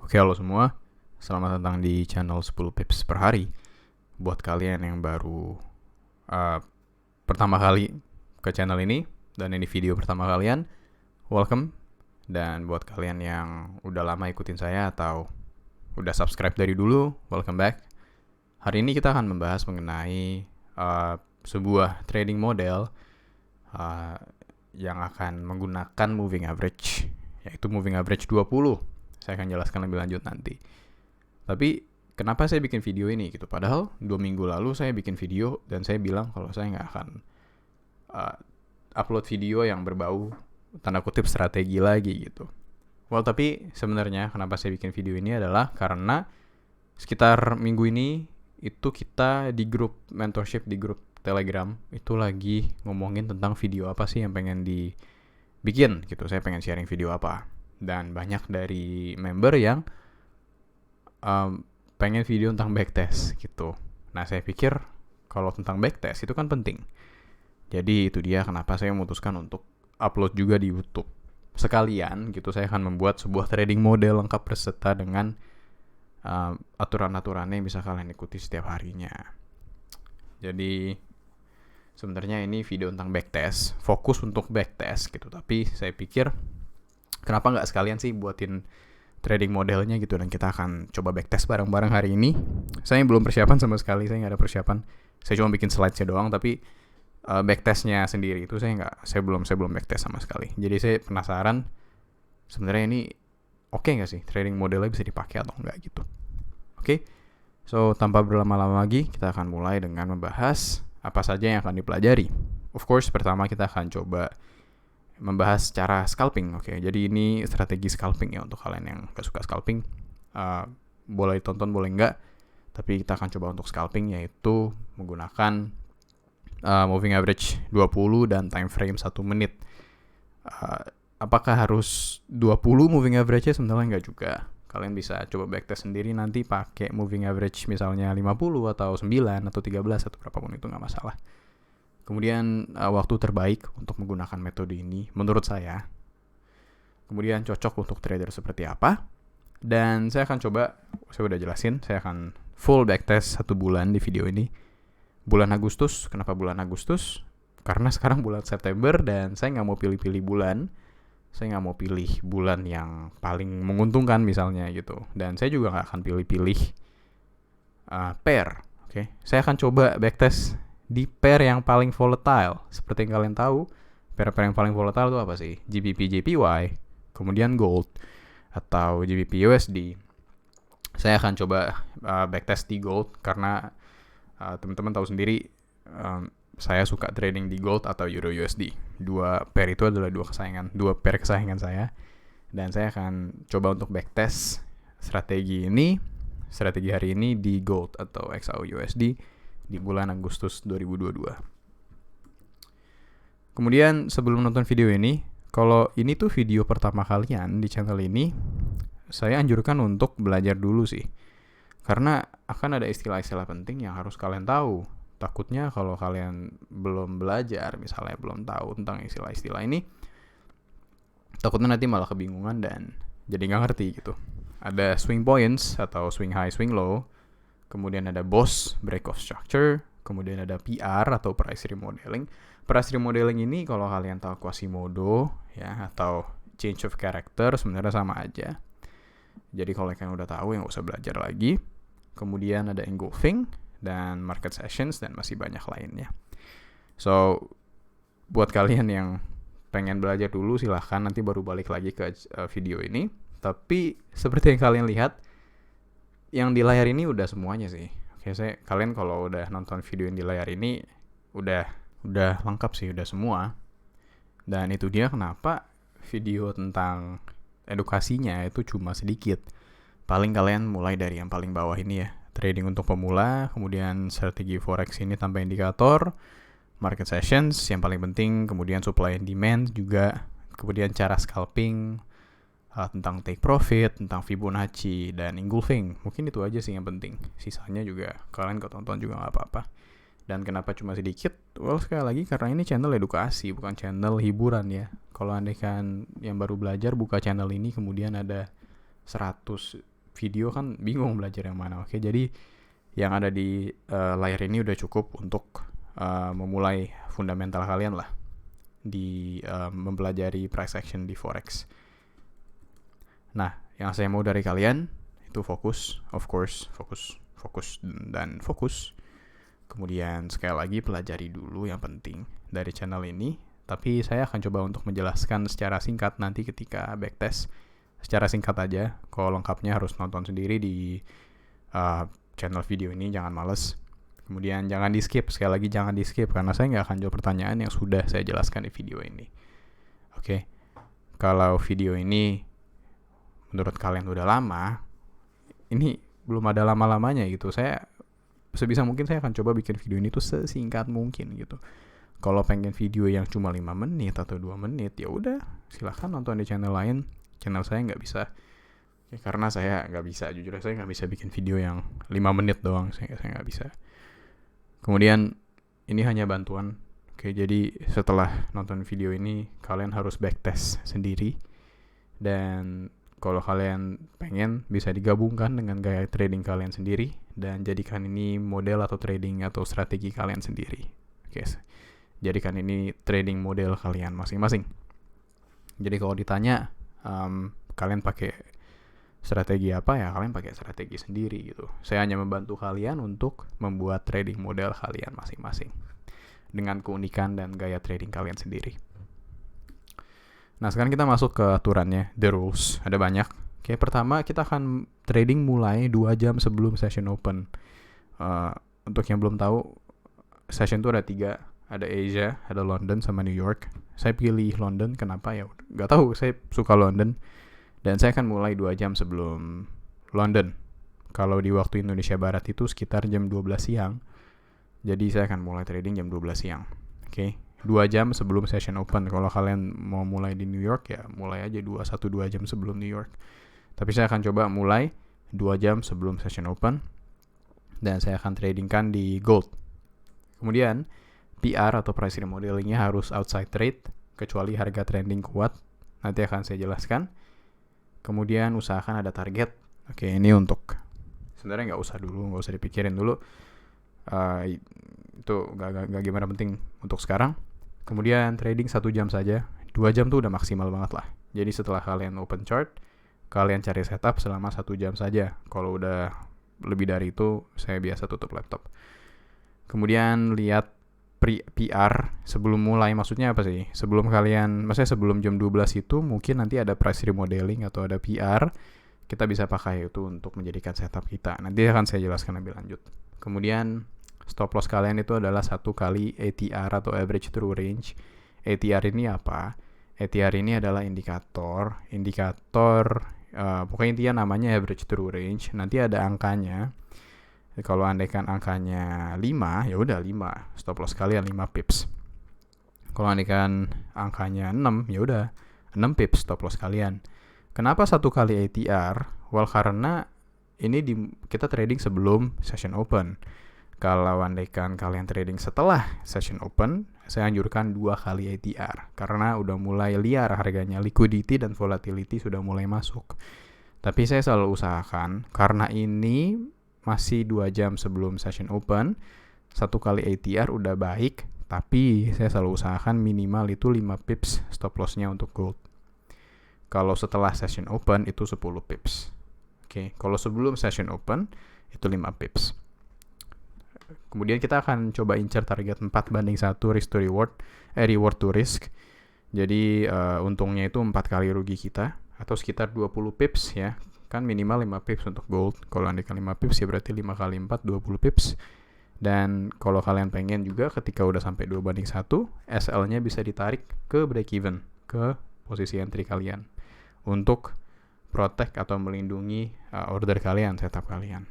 Oke, halo semua. Selamat datang di channel 10 Pips per hari. Buat kalian yang baru uh, pertama kali ke channel ini dan ini video pertama kalian, welcome. Dan buat kalian yang udah lama ikutin saya atau udah subscribe dari dulu, welcome back. Hari ini kita akan membahas mengenai sebuah trading model yang akan menggunakan moving average, yaitu moving average 20. Saya akan jelaskan lebih lanjut nanti. Tapi kenapa saya bikin video ini gitu? Padahal 2 minggu lalu saya bikin video dan saya bilang kalau saya nggak akan upload video yang berbau tanda kutip strategi lagi gitu. Well, tapi sebenarnya kenapa saya bikin video ini adalah karena sekitar minggu ini itu kita di grup mentorship, di grup Telegram itu lagi ngomongin tentang video apa sih yang pengen dibikin gitu. Saya pengen sharing video apa. Dan banyak dari member yang pengen video tentang backtest gitu. Nah, saya pikir kalau tentang backtest itu kan penting. Jadi itu dia kenapa saya memutuskan untuk upload juga di YouTube. Sekalian gitu saya akan membuat sebuah trading model lengkap berserta dengan aturan-aturannya yang bisa kalian ikuti setiap harinya. Jadi sebenarnya ini video tentang backtest, fokus untuk backtest gitu. Tapi saya pikir kenapa nggak sekalian sih buatin trading modelnya gitu, dan kita akan coba backtest bareng-bareng hari ini. Saya belum persiapan sama sekali, saya nggak ada persiapan. Saya cuma bikin slide-nya doang, tapi backtestnya sendiri itu saya belum backtest sama sekali. Jadi saya penasaran sebenarnya ini oke nggak sih trading modelnya bisa dipakai atau enggak gitu. Oke, so tanpa berlama-lama lagi kita akan mulai dengan membahas apa saja yang akan dipelajari. Of course, pertama kita akan coba membahas cara scalping. Oke, jadi ini strategi scalping ya untuk kalian yang gak suka scalping. Boleh ditonton, boleh enggak. Tapi kita akan coba untuk scalping, yaitu menggunakan moving average 20 dan time frame 1 menit. Apakah harus 20 moving average-nya? Sebenarnya enggak juga. Kalian bisa coba backtest sendiri nanti pakai moving average misalnya 50 atau 9 atau 13 atau berapapun itu enggak masalah. Kemudian waktu terbaik untuk menggunakan metode ini menurut saya. Kemudian cocok untuk trader seperti apa. Dan saya akan coba, saya udah jelasin, saya akan full backtest 1 bulan di video ini. Bulan Agustus, kenapa bulan Agustus? Karena sekarang bulan September dan saya gak mau pilih-pilih bulan. Saya gak mau pilih bulan yang paling menguntungkan misalnya gitu. Dan saya juga gak akan pilih-pilih pair. Okay? Saya akan coba backtest di pair yang paling volatile. Seperti yang kalian tahu, pair-pair yang paling volatile itu apa sih? GBP JPY, kemudian gold, atau GBP USD. Saya akan coba backtest di gold karena teman-teman tahu sendiri saya suka trading di gold atau euro USD. Dua pair itu adalah dua pair kesayangan saya. Dan saya akan coba untuk backtest strategi hari ini di gold atau XAU USD di bulan Agustus 2022. Kemudian sebelum nonton video ini, kalau ini tuh video pertama kalian di channel ini, saya anjurkan untuk belajar dulu sih. Karena akan ada istilah-istilah penting yang harus kalian tahu. Takutnya kalau kalian belum belajar, misalnya belum tahu tentang istilah-istilah ini, takutnya nanti malah kebingungan dan jadi nggak ngerti gitu. Ada swing points atau swing high, swing low. Kemudian ada BOS, break of structure. Kemudian ada PR atau price remodeling. Price remodeling ini kalau kalian tahu Quasimodo ya, atau change of character, sebenarnya sama aja. Jadi kalau kalian udah tahu, yang usah belajar lagi. Kemudian ada engulfing dan market sessions dan masih banyak lainnya. So buat kalian yang pengen belajar dulu silahkan, nanti baru balik lagi ke video ini. Tapi seperti yang kalian lihat, yang di layar ini udah semuanya sih. Oke, kalian kalau udah nonton video yang di layar ini udah lengkap sih, udah semua. Dan itu dia kenapa video tentang edukasinya itu cuma sedikit. Paling kalian mulai dari yang paling bawah ini ya, trading untuk pemula, kemudian strategi forex ini tanpa indikator, market sessions yang paling penting, kemudian supply and demand juga, kemudian cara scalping, tentang take profit, tentang Fibonacci, dan engulfing. Mungkin itu aja sih yang penting. Sisanya juga kalian tonton juga gak apa-apa. Dan kenapa cuma sedikit? Well, sekali lagi karena ini channel edukasi, bukan channel hiburan ya. Kalau andai kan yang baru belajar buka channel ini, kemudian ada 100 video kan bingung belajar yang mana. Oke, jadi yang ada di layar ini udah cukup untuk memulai fundamental kalian lah di mempelajari price action di forex. Nah, yang saya mau dari kalian itu fokus, of course, fokus dan fokus. Kemudian sekali lagi pelajari dulu yang penting dari channel ini. Tapi saya akan coba untuk menjelaskan secara singkat nanti ketika backtest. Secara singkat aja, kalau lengkapnya harus nonton sendiri di channel video ini, jangan males. Kemudian jangan di skip, sekali lagi jangan di skip, karena saya nggak akan jawab pertanyaan yang sudah saya jelaskan di video ini. Oke, kalau video ini menurut kalian udah lama, ini belum ada lama-lamanya gitu. Saya sebisa mungkin saya akan coba bikin video ini tuh sesingkat mungkin gitu. Kalau pengen video yang cuma 5 menit atau 2 menit, ya udah silahkan nonton di channel lain. Channel saya nggak bisa, ya, karena saya nggak bisa, jujur saya nggak bisa bikin video yang 5 menit doang, saya nggak bisa. Kemudian ini hanya bantuan. Oke, jadi setelah nonton video ini kalian harus backtest sendiri, dan kalau kalian pengen bisa digabungkan dengan gaya trading kalian sendiri dan jadikan ini model atau trading atau strategi kalian sendiri. Oke, jadikan ini trading model kalian masing-masing. Jadi kalau ditanya kalian pakai strategi apa, ya kalian pakai strategi sendiri gitu. Saya hanya membantu kalian untuk membuat trading model kalian masing-masing dengan keunikan dan gaya trading kalian sendiri. Nah, sekarang kita masuk ke aturannya, the rules. Ada banyak. Oke, pertama kita akan trading mulai 2 jam sebelum session open. Untuk yang belum tahu, session itu ada 3. Ada Asia, ada London, sama New York. Saya pilih London, kenapa ya? Gak tahu, saya suka London. Dan saya akan mulai 2 jam sebelum London. Kalau di waktu Indonesia Barat itu sekitar jam 12 siang. Jadi saya akan mulai trading jam 12 siang. Oke, 2 jam sebelum session open. Kalau kalian mau mulai di New York, ya mulai aja 1-2 jam sebelum New York. Tapi saya akan coba mulai 2 jam sebelum session open. Dan saya akan tradingkan di gold. Kemudian PR atau price remodelingnya harus outside trade, kecuali harga trending kuat. Nanti akan saya jelaskan. Kemudian usahakan ada target. Oke, ini untuk sebenarnya nggak usah dipikirin dulu. Itu nggak gimana penting untuk sekarang. Kemudian trading 1 jam saja. 2 jam tuh udah maksimal banget lah. Jadi setelah kalian open chart, kalian cari setup selama 1 jam saja. Kalau udah lebih dari itu, saya biasa tutup laptop. Kemudian lihat PR sebelum mulai, maksudnya apa sih? Maksudnya sebelum jam 12 itu mungkin nanti ada price remodeling atau ada PR, kita bisa pakai itu untuk menjadikan setup kita. Nanti akan saya jelaskan lebih lanjut. Kemudian stop loss kalian itu adalah 1 kali ATR atau average true range. ATR ini apa? ATR ini adalah indikator pokoknya intinya namanya average true range. Nanti ada angkanya. Kalau andaikan angkanya 5, ya udah 5. Stop loss kalian 5 pips. Kalau andaikan angkanya 6, ya udah 6 pips stop loss kalian. Kenapa 1 kali ATR? Well, karena ini kita trading sebelum session open. Kalau andaikan kalian trading setelah session open, saya anjurkan 2 kali ATR. Karena udah mulai liar harganya, liquidity dan volatility sudah mulai masuk. Tapi saya selalu usahakan, karena ini masih 2 jam sebelum session open, 1 kali ATR udah baik, tapi saya selalu usahakan minimal itu 5 pips stop loss-nya untuk gold. Kalau setelah session open itu 10 pips. Oke, kalau sebelum session open itu 5 pips. Kemudian kita akan coba incer target 4:1 risk to reward, reward to risk. Jadi untungnya itu 4 kali rugi kita, atau sekitar 20 pips ya. Kan minimal 5 pips untuk gold. Kalau andaikan 5 pips ya berarti 5 kali 4 20 pips. Dan kalau kalian pengen juga ketika udah sampai 2:1, SL-nya bisa ditarik ke break even, ke posisi entry kalian, untuk protect atau melindungi order kalian, setup kalian.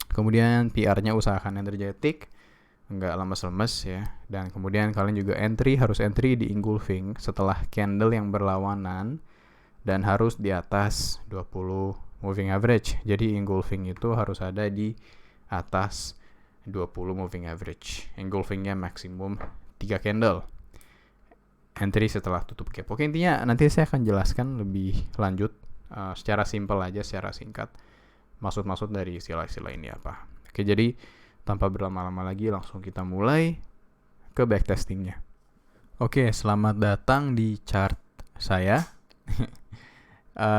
Kemudian PR-nya usahakan energetic, nggak lemes-lemes ya. Dan kemudian kalian juga harus entry di engulfing setelah candle yang berlawanan, dan harus di atas 20 moving average. Jadi engulfing itu harus ada di atas 20 moving average. Engulfingnya maksimum 3 candle. Entry setelah tutup gap. Oke, intinya nanti saya akan jelaskan lebih lanjut secara simpel aja, secara singkat, maksud-maksud dari istilah-istilah ini apa. Oke, jadi tanpa berlama-lama lagi langsung kita mulai ke backtestingnya. Oke, selamat datang di chart saya.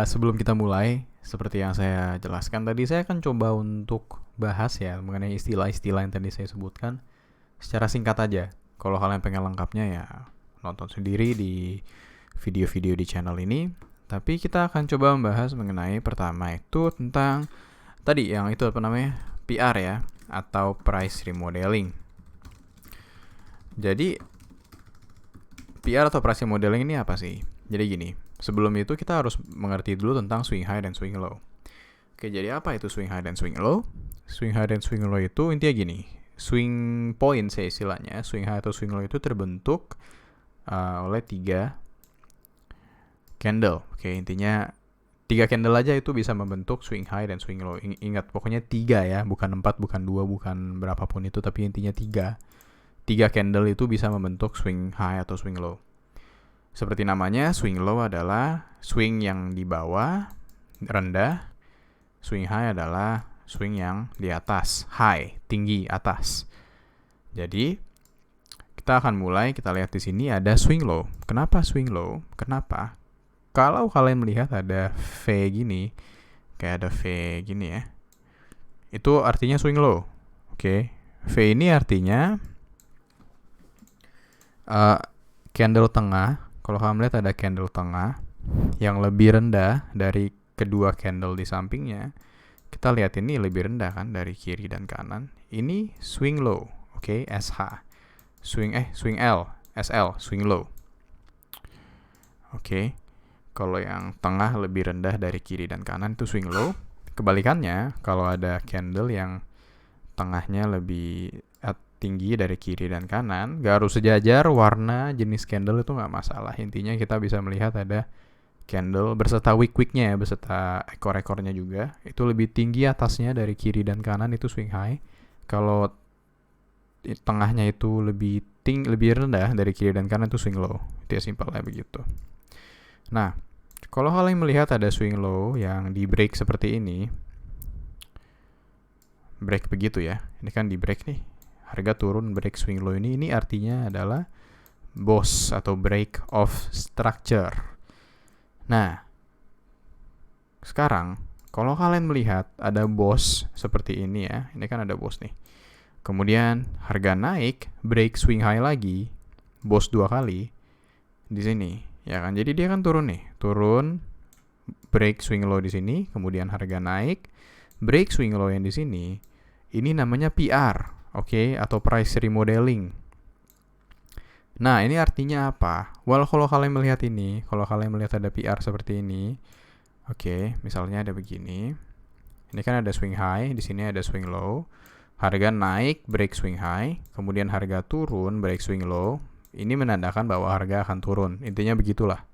Sebelum kita mulai, seperti yang saya jelaskan tadi, saya akan coba untuk bahas ya mengenai istilah-istilah yang tadi saya sebutkan secara singkat aja. Kalau kalian pengen lengkapnya ya nonton sendiri di video-video di channel ini. Tapi kita akan coba membahas mengenai pertama itu tentang tadi yang itu apa namanya? PR ya, atau price remodeling. Jadi PR atau price remodeling ini apa sih? Jadi gini, sebelum itu kita harus mengerti dulu tentang swing high dan swing low. Oke, jadi apa itu swing high dan swing low? Swing high dan swing low itu intinya gini, swing point saya istilahnya, swing high atau swing low itu terbentuk oleh 3 candle. Oke, intinya 3 candle aja itu bisa membentuk swing high dan swing low. Ingat, pokoknya 3 ya, bukan 4, bukan 2, bukan berapapun itu, tapi intinya 3. 3 candle itu bisa membentuk swing high atau swing low. Seperti namanya, swing low adalah swing yang di bawah, rendah. Swing high adalah swing yang di atas, high, tinggi, atas. Jadi, kita akan mulai, kita lihat di sini ada swing low. Kenapa swing low? Kenapa? Kalau kalian melihat ada V gini, kayak ada V gini ya, itu artinya swing low. Oke, V ini artinya candle tengah. Kalau kalian melihat ada candle tengah yang lebih rendah dari kedua candle di sampingnya, kita lihat ini lebih rendah kan dari kiri dan kanan. Ini swing low, oke, SH. Swing L, SL, swing low. Oke. Kalau yang tengah lebih rendah dari kiri dan kanan itu swing low. Kebalikannya, kalau ada candle yang tengahnya lebih tinggi dari kiri dan kanan, gak harus sejajar warna jenis candle itu gak masalah. Intinya kita bisa melihat ada candle beserta wick-wicknya ya, beserta ekor-ekornya juga, itu lebih tinggi atasnya dari kiri dan kanan, itu swing high. Kalau tengahnya itu lebih rendah dari kiri dan kanan, itu swing low. Itu ya, simpelnya begitu. Nah, kalau kalian melihat ada swing low yang di break seperti ini, break begitu ya, ini kan di break nih, harga turun, break swing low ini artinya adalah BOS atau break of structure. Nah, sekarang kalau kalian melihat ada BOS seperti ini ya, ini kan ada BOS nih, kemudian harga naik, break swing high lagi, BOS 2 kali di sini. Ya kan, jadi dia kan turun nih, turun, break swing low di sini, kemudian harga naik, break swing low yang di sini. Ini namanya PR, oke, atau price remodeling. Nah, ini artinya apa? Well, kalau kalian melihat ini, kalau kalian melihat ada PR seperti ini, oke, misalnya ada begini. Ini kan ada swing high, di sini ada swing low. Harga naik, break swing high, kemudian harga turun, break swing low. Ini menandakan bahwa harga akan turun. Intinya begitulah.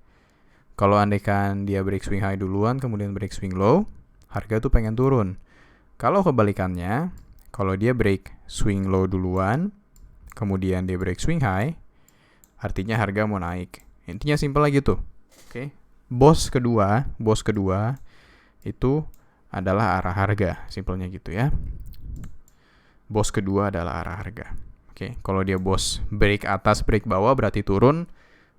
Kalau andaikan dia break swing high duluan, kemudian break swing low, harga tuh pengen turun. Kalau kebalikannya, kalau dia break swing low duluan, kemudian dia break swing high, artinya harga mau naik. Intinya simpel lagi tuh. Oke. BOS kedua itu adalah arah harga. Simpelnya gitu ya. BOS kedua adalah arah harga. Oke, kalau dia BOS break atas, break bawah berarti turun,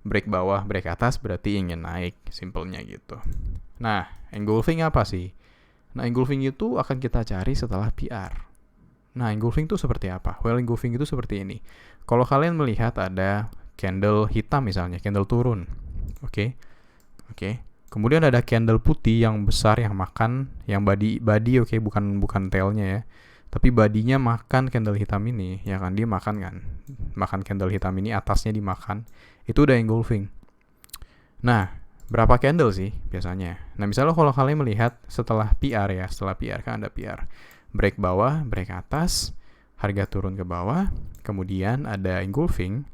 break bawah, break atas berarti ingin naik, simpelnya gitu. Nah, engulfing apa sih? Nah, engulfing itu akan kita cari setelah PR. Nah, engulfing itu seperti apa? Well, engulfing itu seperti ini. Kalau kalian melihat ada candle hitam misalnya, candle turun. Oke. Kemudian ada candle putih yang besar yang makan, yang body oke, bukan tailnya ya. Tapi badinya makan candle hitam ini, ya kan, dia makan kan. Makan candle hitam ini, atasnya dimakan. Itu udah engulfing. Nah, berapa candle sih biasanya? Nah, misalnya kalau kalian melihat setelah PR ya, setelah PR kan ada PR. Break bawah, break atas, harga turun ke bawah, kemudian ada engulfing.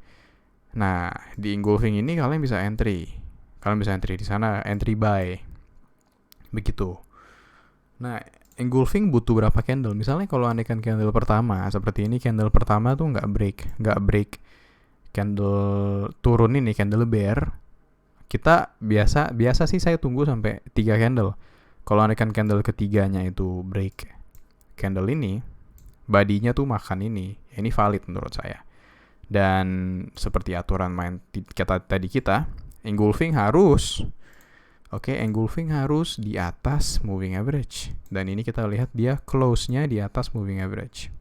Nah, di engulfing ini kalian bisa entry. Kalian bisa entry di sana, entry buy. Begitu. Nah, engulfing butuh berapa candle? Misalnya kalau andaikan candle pertama seperti ini, candle pertama tuh nggak break candle turun ini, candle bear. kita biasa sih saya tunggu sampai 3 candle. Kalau andaikan candle ketiganya itu break candle ini, badinya tuh makan ini valid menurut saya. Dan seperti aturan main tadi kita, engulfing harus engulfing harus di atas moving average. Dan ini kita lihat dia close-nya di atas moving average.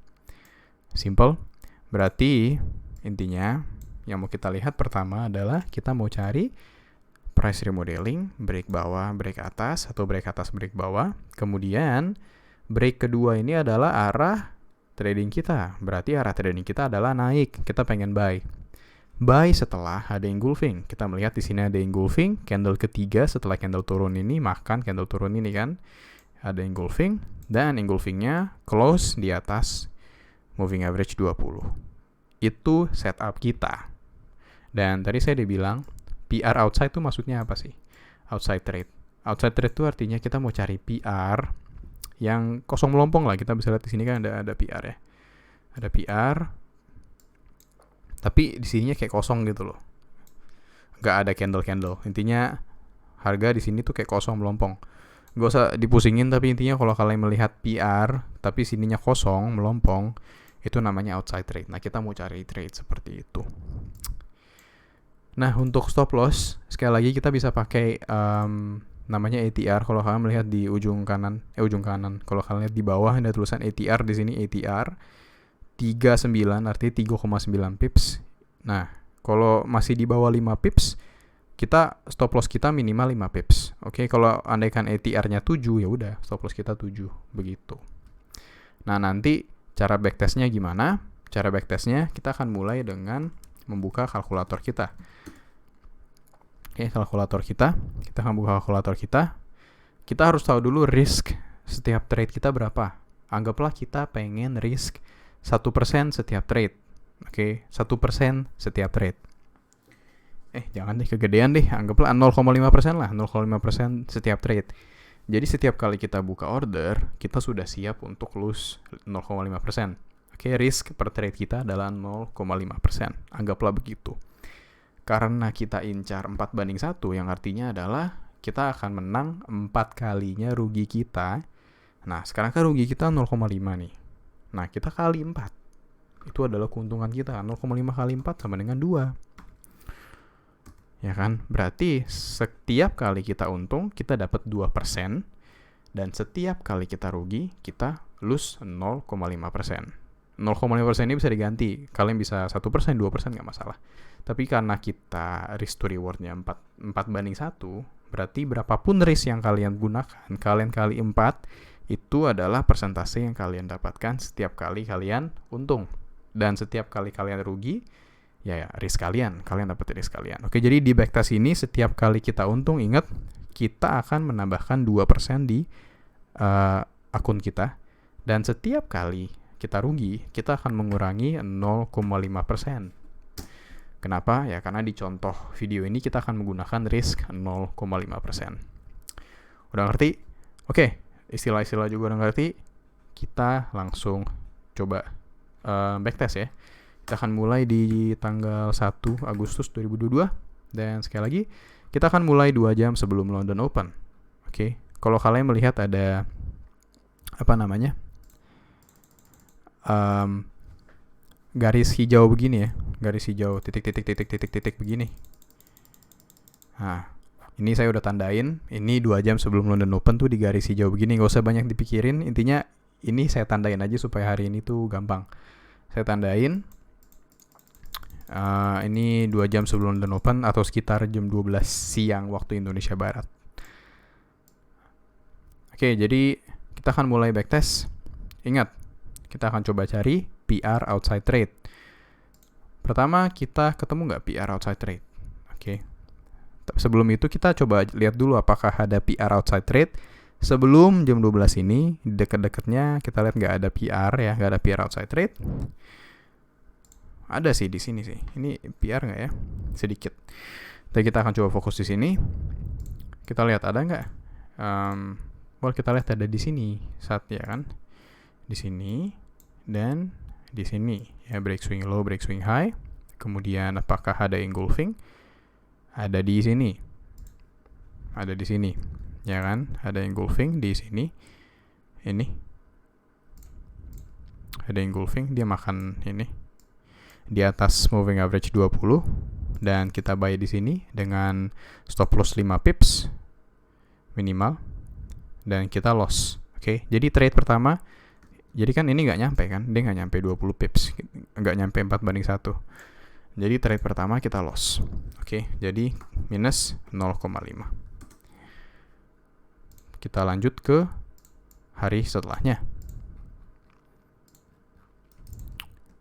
Simple. Berarti intinya yang mau kita lihat pertama adalah kita mau cari price remodeling, break bawah, break atas, atau break atas, break bawah. Kemudian break kedua ini adalah arah trading kita. Berarti arah trading kita adalah naik. Kita pengen buy. Buy setelah ada engulfing. Kita melihat di sini ada engulfing, candle ketiga setelah candle turun ini makan candle turun ini kan. Ada engulfing dan engulfingnya close di atas moving average 20. Itu setup kita. Dan tadi saya dibilang PR outside itu maksudnya apa sih? Outside trade. Outside trade itu artinya kita mau cari PR yang kosong melompong lah. Kita bisa lihat di sini kan ada PR ya. Ada PR. Tapi di sininya kayak kosong gitu loh. Nggak ada candle-candle. Intinya harga di sini tuh kayak kosong melompong. Gak usah dipusingin, tapi intinya kalau kalian melihat PR tapi sininya kosong melompong, itu namanya outside trade. Nah, kita mau cari trade seperti itu. Nah, untuk stop loss, sekali lagi kita bisa pakai namanya ATR. Kalau kalian melihat di ujung kanan. Kalau kalian lihat di bawah ada tulisan ATR di sini, ATR 39 artinya 3,9 pips. Nah, kalau masih di bawah 5 pips, kita stop loss kita minimal 5 pips. Oke, kalau andaikan ATR-nya 7 ya udah stop loss kita 7 begitu. Nah, nanti cara backtestnya gimana? Cara backtestnya kita akan mulai dengan membuka kalkulator kita. Oke, kalkulator kita akan buka kalkulator kita. Kita harus tahu dulu risk setiap trade kita berapa. Anggaplah kita pengen risk 1% setiap trade. Oke, 1% setiap trade. Jangan deh kegedean deh. Anggaplah 0,5% lah. 0,5% setiap trade. Jadi setiap kali kita buka order, kita sudah siap untuk lose 0,5%. Oke, risk per trade kita adalah 0,5%. Anggaplah begitu. Karena kita incar 4/1, yang artinya adalah kita akan menang 4 kalinya rugi kita. Nah, sekarang kan rugi kita 0,5 nih. Nah, kita kali 4. Itu adalah keuntungan kita. 0,5 kali 4 sama dengan 2. Ya kan? Berarti setiap kali kita untung, kita dapat 2%. Dan setiap kali kita rugi, kita lose 0,5%. 0,5% ini bisa diganti. Kalian bisa 1%, 2% nggak masalah. Tapi karena kita risk to rewardnya 4/1, berarti berapapun risk yang kalian gunakan, kalian kali 4, itu adalah persentase yang kalian dapatkan setiap kali kalian untung. Dan setiap kali kalian rugi, ya risk kalian dapat risk kalian. Oke, jadi di backtest ini setiap kali kita untung, ingat kita akan menambahkan 2% di akun kita. Dan setiap kali kita rugi, kita akan mengurangi 0,5%. Kenapa? Ya karena di contoh video ini kita akan menggunakan risk 0,5%. Udah ngerti? Oke, istilah-istilah juga udah ngerti. Kita langsung coba backtest ya. Kita akan mulai di tanggal 1 Agustus 2022. Dan sekali lagi, kita akan mulai 2 jam sebelum London Open. Oke, kalau kalian melihat ada garis hijau begini ya, garis hijau titik begini. Nah, ini saya udah tandain, ini 2 jam sebelum London Open tuh di garis hijau begini. Gak usah banyak dipikirin, intinya ini saya tandain aja supaya hari ini tuh gampang. Saya tandain ini 2 jam sebelum London Open atau sekitar jam 12 siang waktu Indonesia Barat. Oke, jadi kita akan mulai backtest. Ingat, kita akan coba cari PR outside trade. Pertama, kita ketemu nggak PR outside trade? Oke. Sebelum itu kita coba lihat dulu apakah ada PR outside trade. Sebelum jam 12 ini, dekat-dekatnya kita lihat nggak ada PR ya, nggak ada PR outside trade. Ada sih di sini sih. Ini PR nggak ya? Sedikit. Jadi kita akan coba fokus di sini. Kita lihat ada nggak? Kita lihat ada di sini saat ya kan? Di sini dan di sini ya, break swing low, break swing high. Kemudian apakah ada engulfing? Ada di sini. ada di sini, ya kan? Ada engulfing di sini. Ini ada engulfing, dia makan ini di atas moving average 20, dan kita buy di sini dengan stop loss 5 pips minimal, dan kita loss. Oke, jadi trade pertama, jadi kan ini nggak nyampe kan, dia nggak nyampe 20 pips, nggak nyampe 4:1. Jadi trade pertama kita loss. Oke, jadi minus 0,5. Kita lanjut ke hari setelahnya.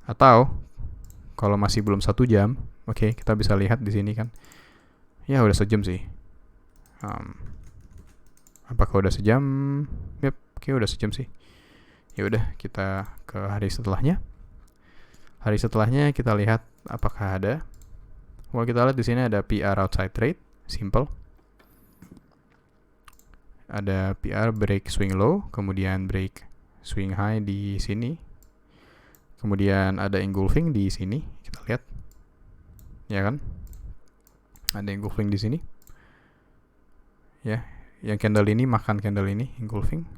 Atau kalau masih belum 1 jam, oke, kita bisa lihat di sini kan. Ya udah sejam sih. Apakah udah sejam? Yep, oke udah sejam sih. Ya udah, kita ke hari setelahnya. Hari setelahnya kita lihat apakah ada. Wah, kita lihat di sini ada PR outside trade, simple. Ada PR break swing low, kemudian break swing high di sini. Kemudian ada engulfing di sini, kita lihat. Ya kan? Ada engulfing di sini. Ya, yang candle ini makan candle ini, engulfing.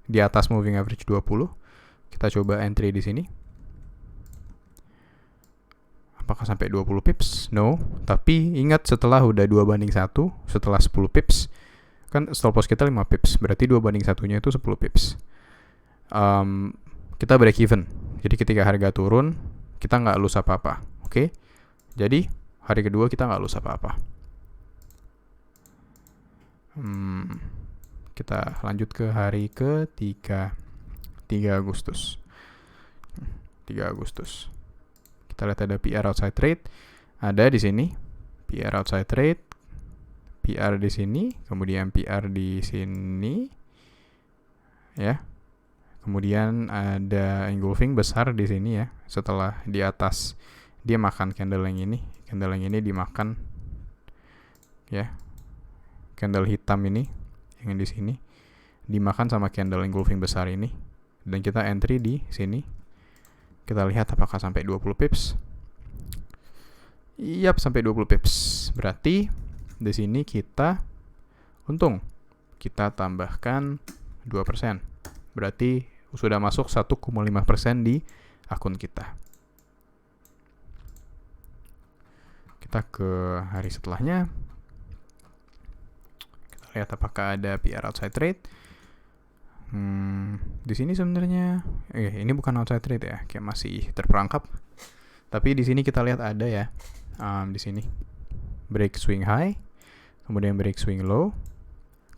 Di atas moving average 20. Kita coba entry di sini. Apakah sampai 20 pips? No. Tapi ingat, setelah udah 2:1, setelah 10 pips, kan stop loss kita 5 pips, berarti 2:1-nya itu 10 pips. Kita break even. Jadi ketika harga turun, kita nggak lose apa-apa. Oke? Jadi hari kedua kita nggak lose apa-apa. Kita lanjut ke hari ketiga, 3 Agustus. 3 Agustus. Kita lihat ada PR outside trade, ada di sini. PR outside trade, PR di sini, kemudian PR di sini. Ya. Kemudian ada engulfing besar di sini ya. Setelah di atas dia makan candle yang ini. Candle yang ini dimakan ya. Candle hitam ini yang di sini dimakan sama candle engulfing besar ini. Dan kita entry di sini. Kita lihat apakah sampai 20 pips. Yap, sampai 20 pips. Berarti di sini kita untung. Kita tambahkan 2%. Berarti sudah masuk 1,5% di akun kita. Kita ke hari setelahnya. Kita lihat apakah ada PR outside trade. Di sini sebenarnya ini bukan outside trade ya, kayak masih terperangkap. Tapi di sini kita lihat ada ya. Di sini break swing high, kemudian break swing low.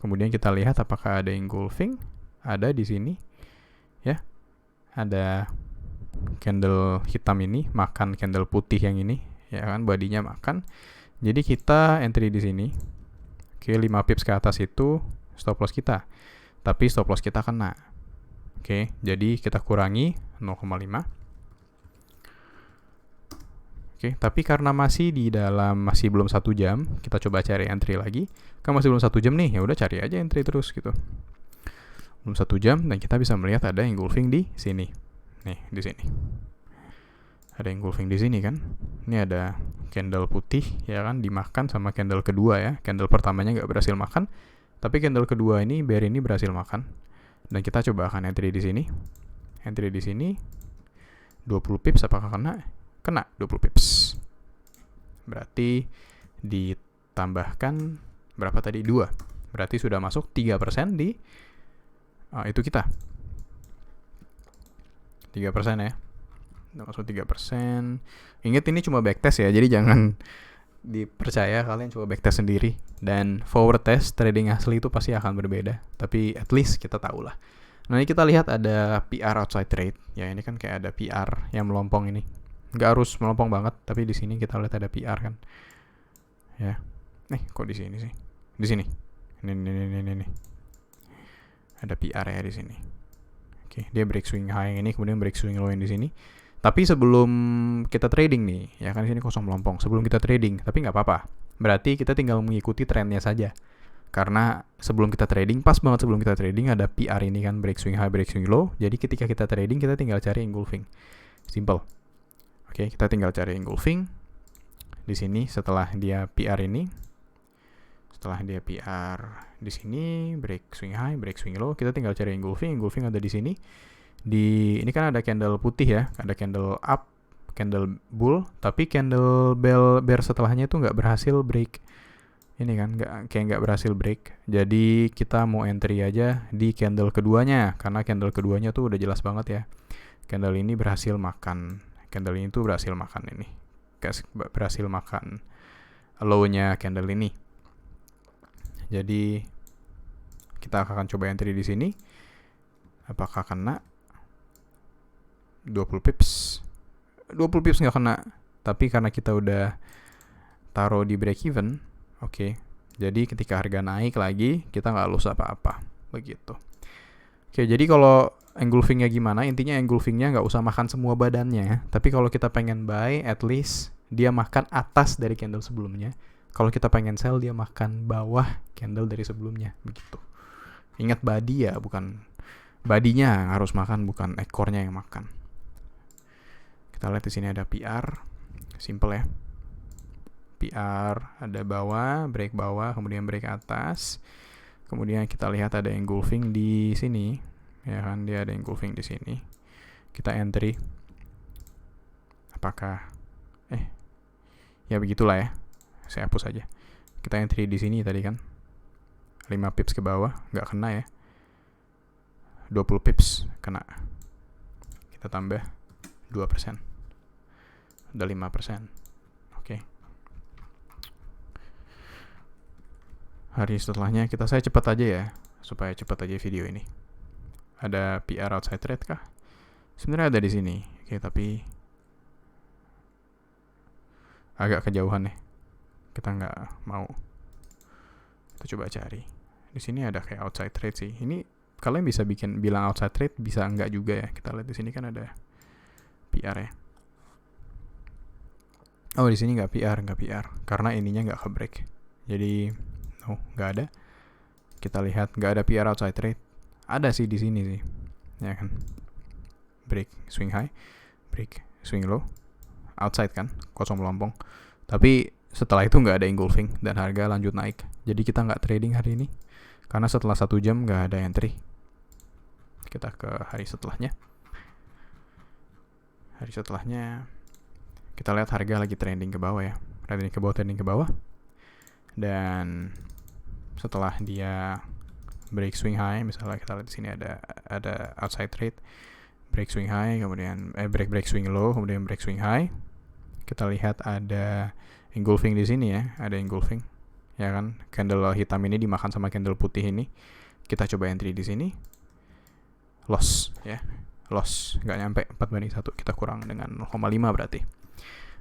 Kemudian kita lihat apakah ada engulfing. Ada di sini. Ya. Ada candle hitam ini makan candle putih yang ini, ya kan, bodinya makan. Jadi kita entry di sini. Oke, 5 pips ke atas itu stop loss kita. Tapi stop loss kita kena. Oke, jadi kita kurangi 0,5. Oke, tapi karena masih belum 1 jam, kita coba cari entry lagi. Kan masih belum 1 jam nih, ya udah cari aja entry terus gitu. Belum 1 jam dan kita bisa melihat ada engulfing di sini. Nih, di sini. Ada engulfing di sini kan. Ini ada candle putih ya kan, dimakan sama candle kedua ya. Candle pertamanya nggak berhasil makan, tapi candle kedua ini, bear ini berhasil makan. Dan kita coba akan entry di sini. Entry di sini 20 pips apakah kena? Kena 20 pips. Berarti ditambahkan berapa tadi? 2. Berarti sudah masuk 3% di itu kita. 3% ya. Udah masuk 3%. Ingat ini cuma backtest ya, jadi jangan dipercaya, kalian coba backtest sendiri. Dan forward test trading asli itu pasti akan berbeda, tapi at least kita tahu lah. Nah, ini kita lihat ada PR outside trade. Ya, ini kan kayak ada PR yang melompong ini. Nggak harus melompong banget, tapi di sini kita lihat ada PR kan. Ya. Kok di sini sih? Di sini. Ini. Ada PR ya di sini. Oke, dia break swing high yang ini, kemudian break swing low yang di sini. Tapi sebelum kita trading nih, ya kan di sini kosong melompong. Sebelum kita trading, tapi nggak apa-apa. Berarti kita tinggal mengikuti trennya saja. Karena sebelum kita trading, pas banget sebelum kita trading ada PR ini kan, break swing high, break swing low. Jadi ketika kita trading, kita tinggal cari engulfing. Simple. Oke, kita tinggal cari engulfing. Di sini setelah dia PR ini, Setelah dia PR di sini, break swing high, break swing low, kita tinggal cari engulfing ada di sini. Ini kan ada candle putih ya, ada candle up, candle bull, tapi candle bear setelahnya itu nggak berhasil break. Ini kan nggak berhasil break. Jadi kita mau entry aja di candle keduanya, karena candle keduanya tuh udah jelas banget ya. Candle ini berhasil makan, candle ini tuh berhasil makan ini, berhasil makan low-nya candle ini. Jadi kita akan coba entry di sini. Apakah kena? 20 pips. 20 pips nggak kena. Tapi karena kita udah taruh di break even, oke. Jadi ketika harga naik lagi, kita nggak lose apa-apa. Begitu. Oke, jadi kalau engulfingnya gimana? Intinya engulfingnya nggak usah makan semua badannya. Tapi kalau kita pengen buy, at least dia makan atas dari candle sebelumnya. Kalau kita pengen sell, dia makan bawah candle dari sebelumnya. Begitu. Ingat body ya, bukan badinya yang harus makan, bukan ekornya yang makan. Kita lihat di sini ada PR, simple ya. PR ada bawah, kemudian break atas. Kemudian kita lihat ada engulfing di sini, ya kan, dia ada engulfing di sini. Kita entry. Apakah ya begitulah ya. Saya hapus aja. Kita entry di sini tadi kan. 5 pips ke bawah, nggak kena ya. 20 pips kena. Kita tambah 2%. Udah 5%. Oke. Hari setelahnya saya cepat aja ya, supaya cepat aja video ini. Ada PR outside trade kah? Sebenarnya ada di sini. Oke, tapi agak kejauhan ya. Kita nggak mau. Kita coba cari. Di sini ada kayak outside trade sih. Ini kalian bisa bilang outside trade, bisa enggak juga ya. Kita lihat di sini kan ada PR ya. Oh, di sini nggak PR, karena ininya nggak ke break. Jadi nggak ada. Kita lihat nggak ada PR outside trade. Ada sih di sini sih, ya kan. Break swing high, break swing low, outside kan, kosong melompong. Tapi setelah itu nggak ada engulfing dan harga lanjut naik. Jadi kita nggak trading hari ini karena setelah 1 jam nggak ada entry. Kita ke hari setelahnya. Hari setelahnya kita lihat harga lagi trending ke bawah ya, trending ke bawah. Dan setelah dia break swing high, misalnya kita lihat di sini ada outside trade, break swing high, kemudian break swing low, kemudian break swing high. Kita lihat ada engulfing di sini ya, ada engulfing, ya kan? Candle hitam ini dimakan sama candle putih ini. Kita coba entry di sini, loss ya, loss, nggak nyampe 4/1. Kita kurang dengan 0,5 berarti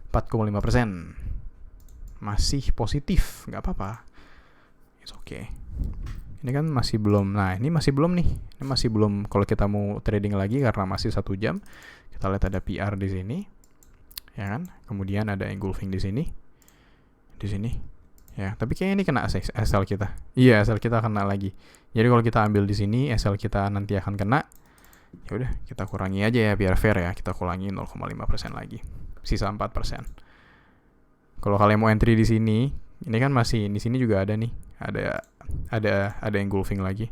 4,5%. Masih positif, nggak apa-apa, it's okay. Ini kan masih belum. Nah, ini masih belum nih. Ini masih belum kalau kita mau trading lagi karena masih 1 jam. Kita lihat ada PR di sini, ya kan? Kemudian ada engulfing di sini. Di sini. Ya, tapi kayaknya ini kena SL kita. Iya, SL kita kena lagi. Jadi kalau kita ambil di sini, SL kita nanti akan kena. Ya udah, kita kurangi aja ya biar fair ya. Kita kurangi 0,5% lagi. Sisa 4%. Kalau kalian mau entry di sini, ini kan masih di sini juga ada nih. Ada engulfing lagi.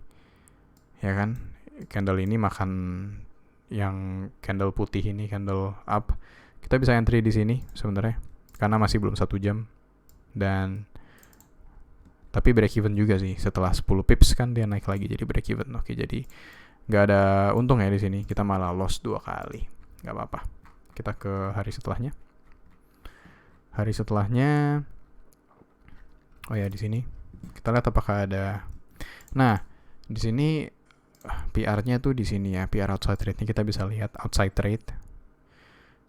Ya kan? Candle ini makan yang candle putih ini, candle up. Kita bisa entry di sini sebenarnya karena masih belum 1 jam. Dan tapi break even juga sih, setelah 10 pips kan dia naik lagi jadi break even. Oke, jadi nggak ada untung ya di sini, kita malah loss 2 kali. Nggak apa-apa. Kita ke hari setelahnya. Hari setelahnya, oh ya, di sini kita lihat apakah ada. Nah, di sini PR-nya tuh di sini ya, PR outside trade-nya kita bisa lihat outside trade.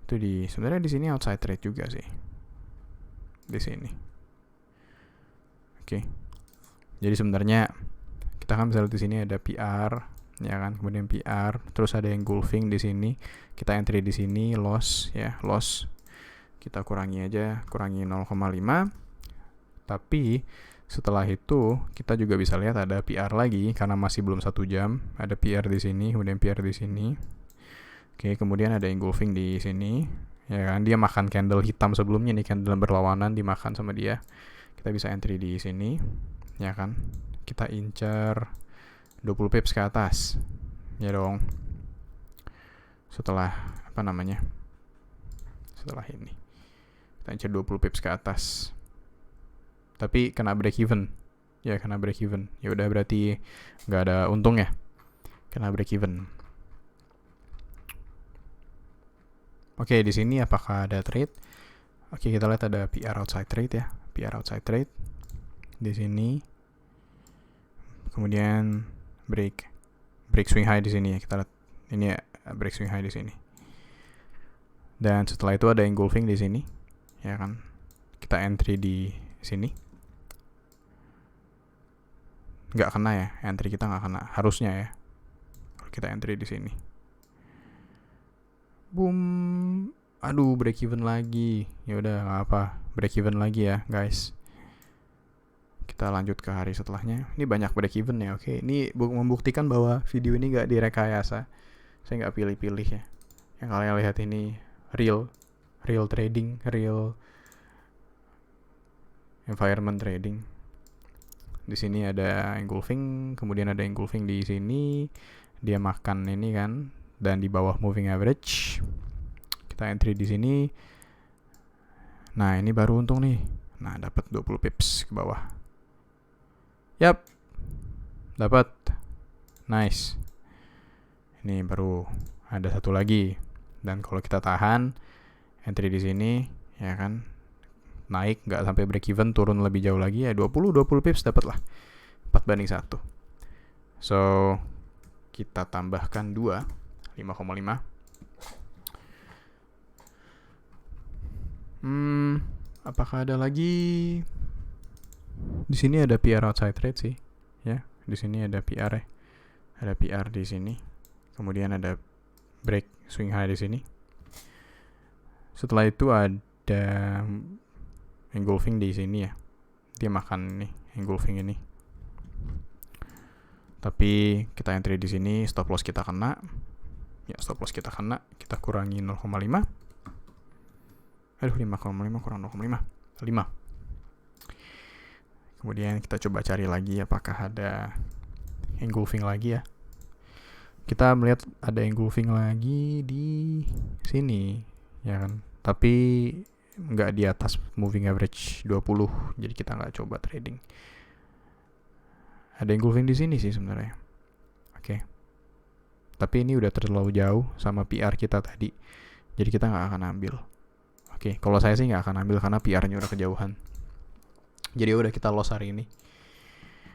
Itu sebenarnya di sini outside trade juga sih. Di sini. Oke. Jadi sebenarnya kita kan bisa lihat di sini ada PR, ya kan? Kemudian PR, terus ada engulfing di sini. Kita entry di sini, loss ya, loss. Kita kurangi 0,5. Tapi setelah itu kita juga bisa lihat ada PR lagi karena masih belum 1 jam. Ada PR di sini, kemudian PR di sini. Oke, kemudian ada engulfing di sini. Ya kan, dia makan candle hitam sebelumnya nih, candle berlawanan dimakan sama dia. Kita bisa entry di sini, ya kan? Kita incer 20 pips ke atas. Ya dong. Setelah setelah ini kita incer 20 pips ke atas. Tapi kena break even. Ya, kena break even. Ya udah, berarti nggak ada untung ya. Kena break even. Oke, di sini apakah ada trade? Oke, kita lihat ada PR outside trade ya. PR outside trade di sini. Kemudian break swing high di sini ya. Kita lihat ini ya, break swing high di sini. Dan setelah itu ada engulfing di sini, ya kan? Kita entry di sini. Nggak kena ya, entry kita nggak kena. Harusnya ya. Kita entry di sini. Boom. Aduh, break even lagi. Ya udah, nggak apa. Break even lagi ya, guys. Kita lanjut ke hari setelahnya. Ini banyak break even ya, oke. Ini membuktikan bahwa video ini nggak direkayasa. Saya nggak pilih-pilih ya. Yang kalian lihat ini real trading, real environment trading. Di sini ada engulfing, kemudian ada engulfing di sini. Dia makan ini kan, dan di bawah moving average. Kita entry di sini. Nah, ini baru untung nih. Nah, dapat 20 pips ke bawah. Yap. Dapat. Nice. Ini baru ada satu lagi. Dan kalau kita tahan entry di sini, ya kan, naik nggak sampai break even, turun lebih jauh lagi ya 20 pips dapat lah. 4:1. So, kita tambahkan 2, 5,5. Apakah ada lagi? Di sini ada PR outside trade sih, ya. Di sini ada PR ya. Ada PR di sini. Kemudian ada break swing high di sini. Setelah itu ada engulfing di sini ya. Dia makan nih engulfing ini. Tapi kita entry di sini, stop loss kita kena. Ya, stop loss kita kena. Kita kurangi 0,5. Aduh, 5,5 kurang 0,5. 5. Kemudian kita coba cari lagi apakah ada engulfing lagi ya. Kita melihat ada engulfing lagi di sini, ya kan. Tapi nggak di atas moving average 20, jadi kita nggak coba trading. Ada engulfing di sini sih sebenarnya. Oke. Tapi ini udah terlalu jauh sama PR kita tadi, jadi kita nggak akan ambil. Oke, kalau saya sih nggak akan ambil karena PR-nya udah kejauhan. Jadi udah, kita loss hari ini.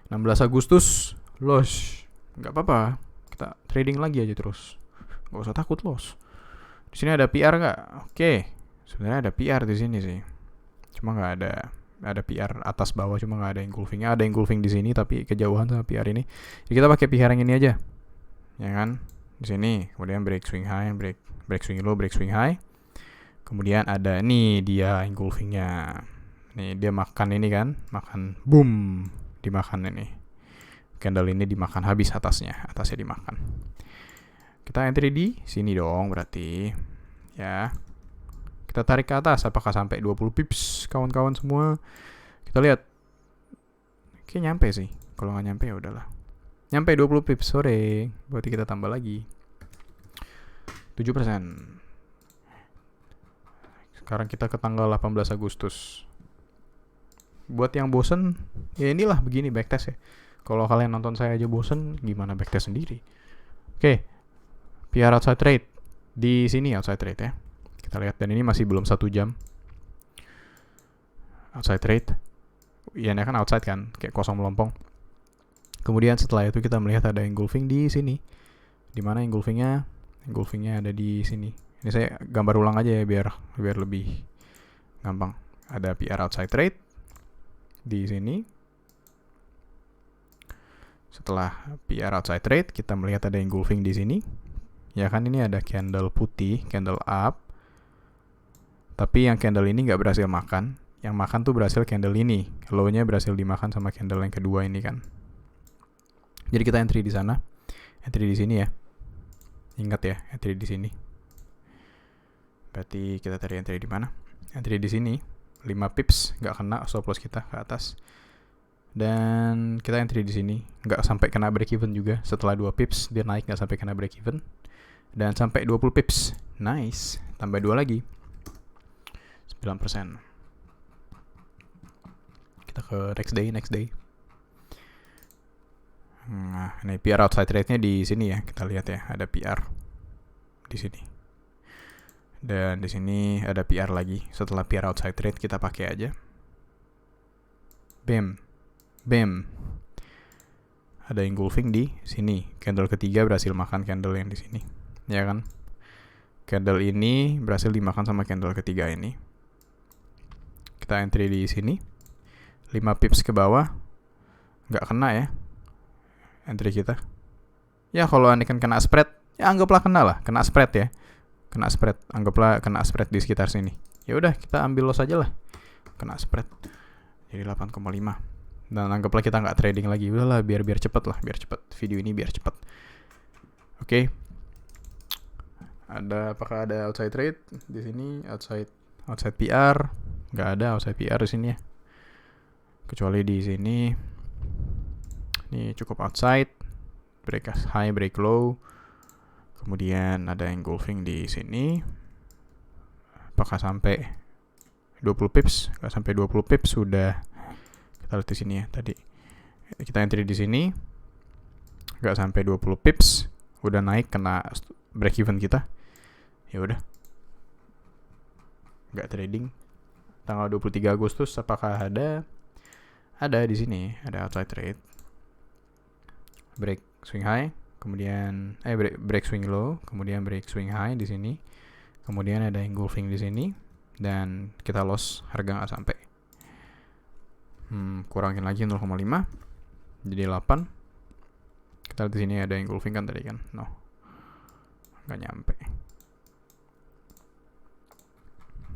16 Agustus loss. Nggak apa-apa. Kita trading lagi aja terus. Nggak usah takut loss. Di sini ada PR nggak? Oke. Sebenarnya ada PR di sini sih. Cuma nggak ada PR atas bawah, cuma nggak ada engulfingnya. Ada engulfing di sini tapi kejauhan sama PR ini. Jadi kita pakai PR yang ini aja. Ya kan? Di sini. Kemudian break swing high, break swing low, break swing high. Kemudian ada nih dia engulfingnya. Nih dia makan ini kan, makan boom, dimakan ini. Candle ini dimakan habis atasnya dimakan. Kita entry di sini dong berarti. Ya. Kita tarik ke atas, apakah sampai 20 pips kawan-kawan semua? Kita lihat. Oke, nyampe sih. Kalau nggak nyampe ya udahlah. Nyampe 20 pips sore, berarti kita tambah lagi 7%. Sekarang kita ke tanggal 18 Agustus. Buat yang bosen, ya inilah begini backtest ya. Kalau kalian nonton saya aja bosen, gimana backtest sendiri? Oke, PR outside trade. Di sini outside trade ya. Kita lihat, dan ini masih belum 1 jam. Outside trade. Ya, ini kan outside kan, kayak kosong melompong. Kemudian setelah itu kita melihat ada engulfing di sini. Di mana engulfingnya? Engulfingnya ada di sini. Ini saya gambar ulang aja ya biar lebih gampang. Ada PR outside trade di sini. Setelah PR outside trade, kita melihat ada engulfing di sini. Ya kan, ini ada candle putih, candle up. Tapi yang candle ini nggak berhasil makan. Yang makan tuh berhasil candle ini. Low-nya berhasil dimakan sama candle yang kedua ini kan. Jadi kita entry di sana. Entry di sini ya. Ingat ya, entry di sini. Berarti kita cari entry di mana? Entry di sini. 5 pips, nggak kena stop loss kita ke atas. Dan kita entry di sini, nggak sampai kena break even juga. Setelah 2 pips dia naik nggak sampai kena break even. Dan sampai 20 pips. Nice. Tambah 2 lagi. 9%. Kita ke next day. Nah, ini PR outside rate-nya di sini ya. Kita lihat ya, ada PR di sini. Dan di sini ada PR lagi. Setelah PR outside rate kita pakai aja. Bam. Ada engulfing di sini. Candle ketiga berhasil makan candle yang di sini. Ya kan? Candle ini berhasil dimakan sama candle ketiga ini. Kita entry di sini. 5 pips ke bawah. Nggak kena ya. Entry kita. Ya kalau ini kan kena spread, ya anggaplah kena spread ya. Anggaplah kena spread di sekitar sini. Ya udah, kita ambil loss aja lah. Kena spread. Jadi 8,5. Dan anggaplah kita nggak trading lagi. Udahlah, biar cepet lah, biar cepet. Video ini biar cepet. Oke. Apakah ada outside trade di sini? Outside PR? Nggak ada outside PR di sini ya. Kecuali di sini. Ini cukup outside. Break high, break low. Kemudian ada engulfing di sini. Apakah sampai 20 pips? Nggak sampai 20 pips sudah. Kita lihat di sini ya tadi. Kita entry di sini. Nggak sampai 20 pips, udah naik kena break even kita. Ya udah. Nggak trading. Tanggal 23 Agustus apakah ada? Ada di sini, ada outside trade. Break swing high, kemudian break swing low, kemudian break swing high di sini. Kemudian ada engulfing di sini dan kita loss, harga nggak sampai. Kurangin lagi 0,5 jadi 8. Kita lihat di sini ada engulfing kan tadi kan. No. Nggak nyampe.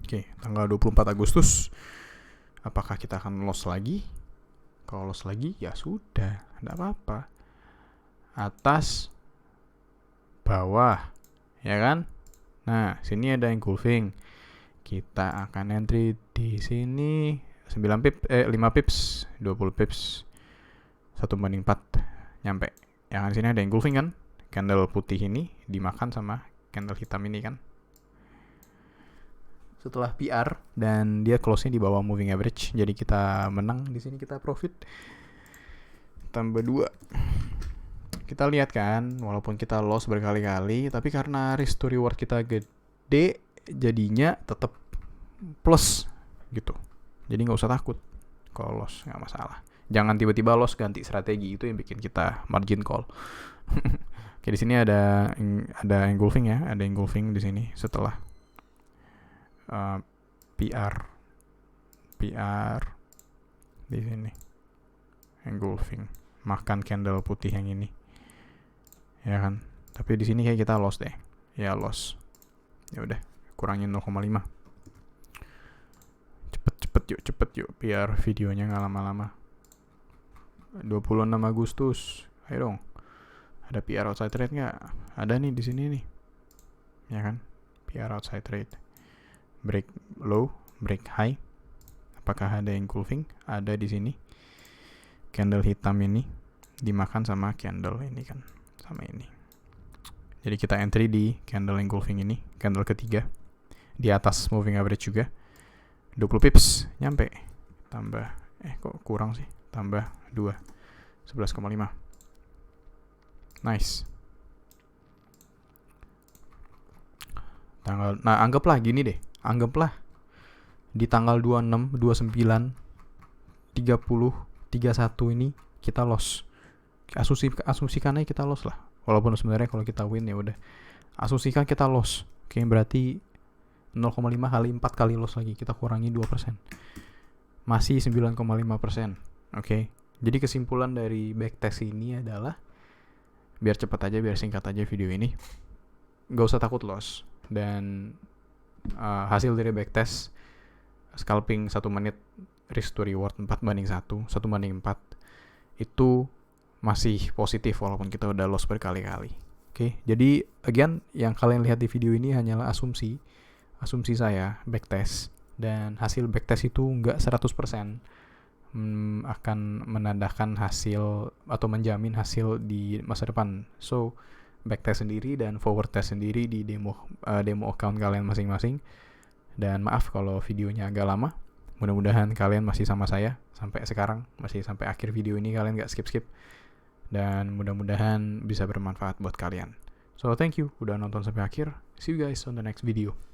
Oke, tanggal 24 Agustus apakah kita akan loss lagi? Kalau loss lagi ya sudah, enggak apa-apa. Atas bawah, ya kan? Nah, sini ada engulfing. Kita akan entry di sini 5 pips, 20 pips. 1/4 nyampe. Yang di sini ada engulfing kan? Candle putih ini dimakan sama candle hitam ini kan. Setelah PR dan dia close-nya di bawah moving average, jadi kita menang di sini, kita profit tambah 2. Kita lihat kan, walaupun kita loss berkali-kali, tapi karena risk to reward kita gede, jadinya tetap plus gitu. Jadi nggak usah takut kalau loss, nggak masalah. Jangan tiba-tiba loss ganti strategi, itu yang bikin kita margin call. Oke, di sini ada engulfing ya, ada engulfing di sini setelah PR di sini, engulfing makan candle putih yang ini, ya kan? Tapi di sini kayak kita loss deh, ya loss. Ya udah, kurangin 0,5. Cepet yuk, biar videonya nggak lama-lama. 26 Agustus, ayo dong. Ada PR outside trade nggak? Ada nih di sini nih, ya kan? PR outside trade. Break low, break high. Apakah ada engulfing? Ada di sini. Candle hitam ini dimakan sama candle ini kan, sama ini. Jadi kita entry di candle engulfing ini, candle ketiga. Di atas moving average juga. 20 pips nyampe. Tambah kok kurang sih? Tambah 2. 11,5. Nice. Nah, anggaplah gini deh. Anggaplah di tanggal 26, 29, 30, 31 ini kita loss. Asumsikan aja kita loss lah. Walaupun sebenarnya kalau kita win ya udah. Asumsikan kita loss. Oke, berarti 0,5 kali 4 kali loss lagi. Kita kurangi 2%. Masih 9,5%. Oke. Jadi kesimpulan dari backtest ini adalah, biar cepat aja, biar singkat aja video ini, gak usah takut loss. Dan hasil dari backtest scalping 1 menit risk to reward 4/1, 1/4 itu masih positif walaupun kita udah loss berkali-kali. Oke, jadi again, yang kalian lihat di video ini hanyalah asumsi saya backtest, dan hasil backtest itu nggak 100%. akan menandakan hasil atau menjamin hasil di masa depan. So backtest sendiri dan forward test sendiri di demo account kalian masing-masing. Dan maaf kalau videonya agak lama. Mudah-mudahan kalian masih sama saya sampai sekarang, masih sampai akhir video ini kalian gak skip-skip. Dan mudah-mudahan bisa bermanfaat buat kalian. So thank you udah nonton sampai akhir. See you guys on the next video.